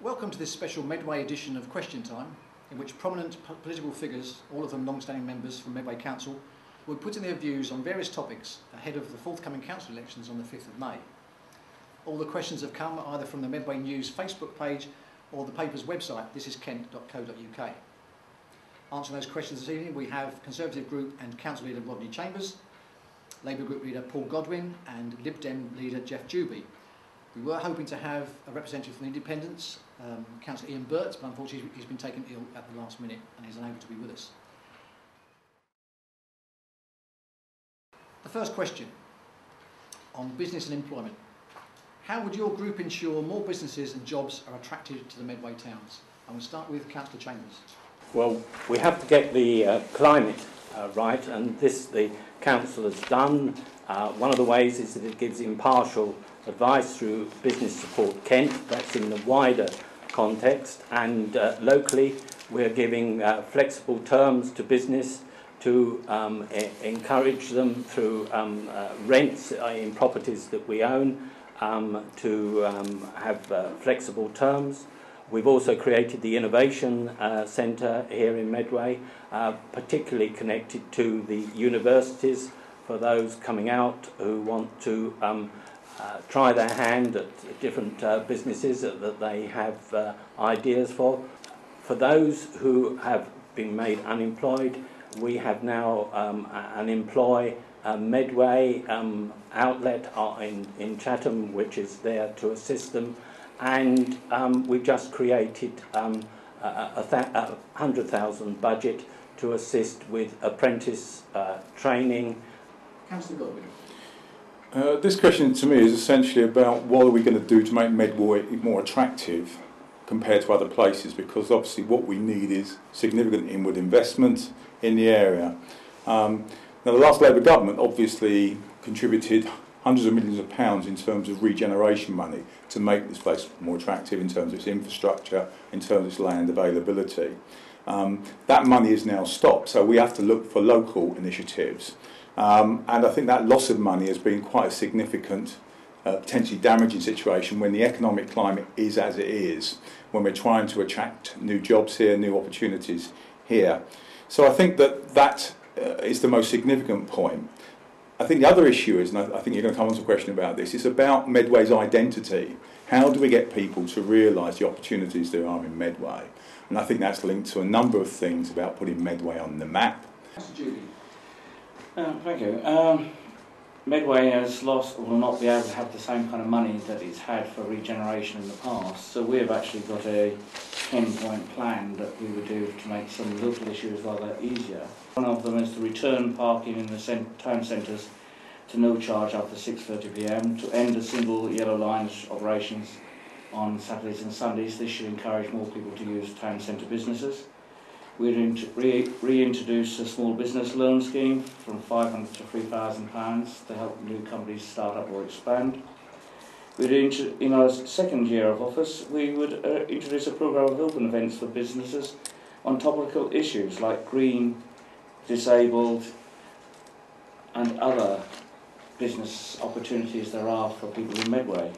Welcome to this special Medway edition of Question Time, in which prominent political figures, all of them long-standing members from Medway Council, will put in their views on various topics ahead of the forthcoming council elections on the 5th of May. All the questions have come either from the Medway News Facebook page or the paper's website, thisiskent.co.uk. Answering those questions this evening, we have Conservative Group and Council Leader Rodney Chambers, Labour Group Leader Paul Godwin and Lib Dem Leader Jeff Dewby. We were hoping to have a representative from the Independents, Councillor Ian Burt, but unfortunately he's been taken ill at the last minute and is unable to be with us. The first question on business and employment. How would your group ensure more businesses and jobs are attracted to the Medway towns? I'm going to start with Councillor Chambers. Well, we have to get the climate right, and this the council has done. One of the ways is that it gives impartial advice through Business Support Kent. That's in the wider context, and locally we're giving flexible terms to business to encourage them through rents in properties that we own to have flexible terms. We've also created the Innovation Centre here in Medway, particularly connected to the universities for those coming out who want to try their hand at different businesses that they have ideas for. For those who have been made unemployed, we have now an Employ Medway outlet in Chatham, which is there to assist them, and we've just created a 100,000 budget to assist with apprentice training. Councillor Godwin. This question to me is essentially about what are we going to do to make Medway more attractive compared to other places, because obviously what we need is significant inward investment in the area. Now the last Labour government obviously contributed hundreds of millions of pounds in terms of regeneration money to make this place more attractive in terms of its infrastructure, in terms of its land availability. That money is now stopped, so we have to look for local initiatives. And I think that loss of money has been quite a significant, potentially damaging situation when the economic climate is as it is, when we're trying to attract new jobs here, new opportunities here. So I think that is the most significant point. I think the other issue is, and I think you're going to come on to a question about this, it's about Medway's identity. How do we get people to realise the opportunities there are in Medway? And I think that's linked to a number of things about putting Medway on the map. Thank you. Medway has lost, or will not be able to have the same kind of money that it's had for regeneration in the past. So we have actually got a 10-point plan that we would do to make some local issues rather easier. One of them is to return parking in the town centres to no charge after 6:30 p.m, to end the single yellow line operations on Saturdays and Sundays. This should encourage more people to use town centre businesses. We'd reintroduce a small business loan scheme from £500 to £3,000 to help new companies start up or expand. In our second year of office, we would introduce a programme of open events for businesses on topical issues like green, disabled and other business opportunities there are for people in Medway.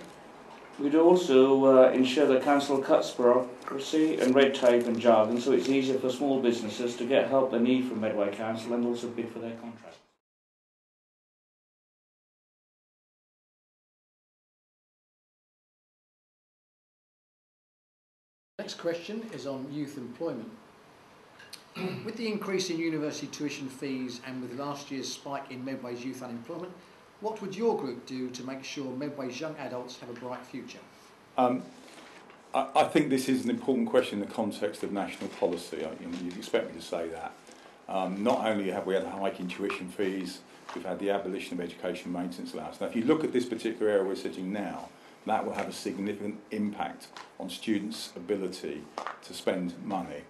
We'd also ensure the council cuts bureaucracy and red tape and jargon so it's easier for small businesses to get help they need from Medway Council and also bid for their contracts. Next question is on youth employment. With the increase in university tuition fees and with last year's spike in Medway's youth unemployment, what would your group do to make sure Medway's young adults have a bright future? I think this is an important question in the context of national policy. You'd expect me to say that. Not only have we had a hike in tuition fees, we've had the abolition of education maintenance allowance. Now, if you look at this particular area we're sitting now, that will have a significant impact on students' ability to spend money.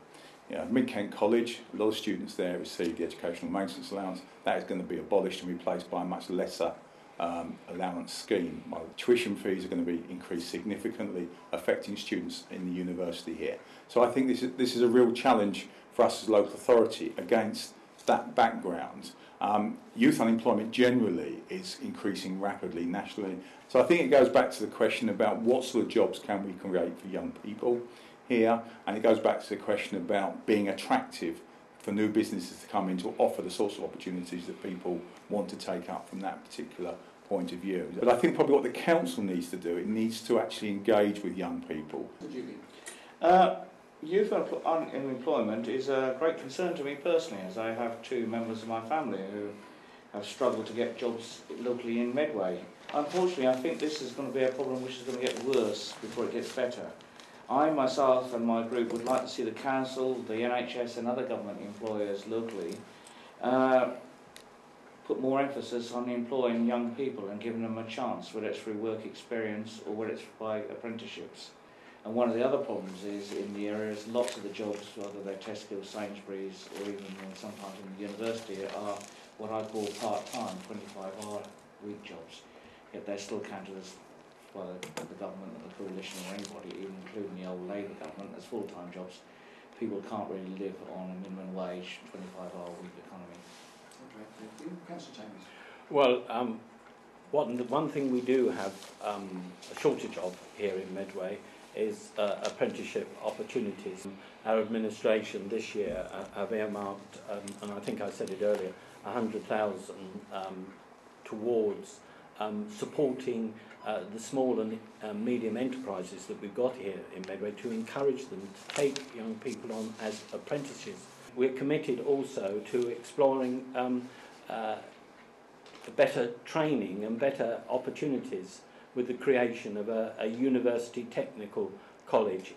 Mid-Kent College, a lot of students there receive the educational maintenance allowance. That is going to be abolished and replaced by a much lesser allowance scheme. While tuition fees are going to be increased significantly, affecting students in the university here. So I think this is a real challenge for us as a local authority against that background, youth unemployment generally is increasing rapidly nationally. So I think it goes back to the question about what sort of jobs can we create for young people here, and it goes back to the question about being attractive for new businesses to come in to offer the sorts of opportunities that people want to take up from that particular point of view. But I think probably what the council needs to do, it needs to actually engage with young people. Youth unemployment is a great concern to me personally, as I have two members of my family who have struggled to get jobs locally in Medway. Unfortunately, I think this is going to be a problem which is going to get worse before it gets better. I myself and my group would like to see the council, the NHS and other government employers locally put more emphasis on employing young people and giving them a chance, whether it's through work experience or whether it's by apprenticeships. And one of the other problems is in the areas, lots of the jobs, whether they're Tesco, Sainsbury's or even sometimes in the university, are what I call part-time, 25-hour week jobs. Yet they're still counted as, by the government or the coalition or anybody, even including the old Labour government, as full-time jobs. People can't really live on a minimum wage, 25-hour week economy. Okay, thank you. Councillor Chambers. Well, one thing we do have a shortage of here in Medway is apprenticeship opportunities. Our administration this year have earmarked, and I think I said it earlier, 100,000 towards supporting the small and medium enterprises that we've got here in Medway to encourage them to take young people on as apprentices. We're committed also to exploring better training and better opportunities with the creation of a university technical college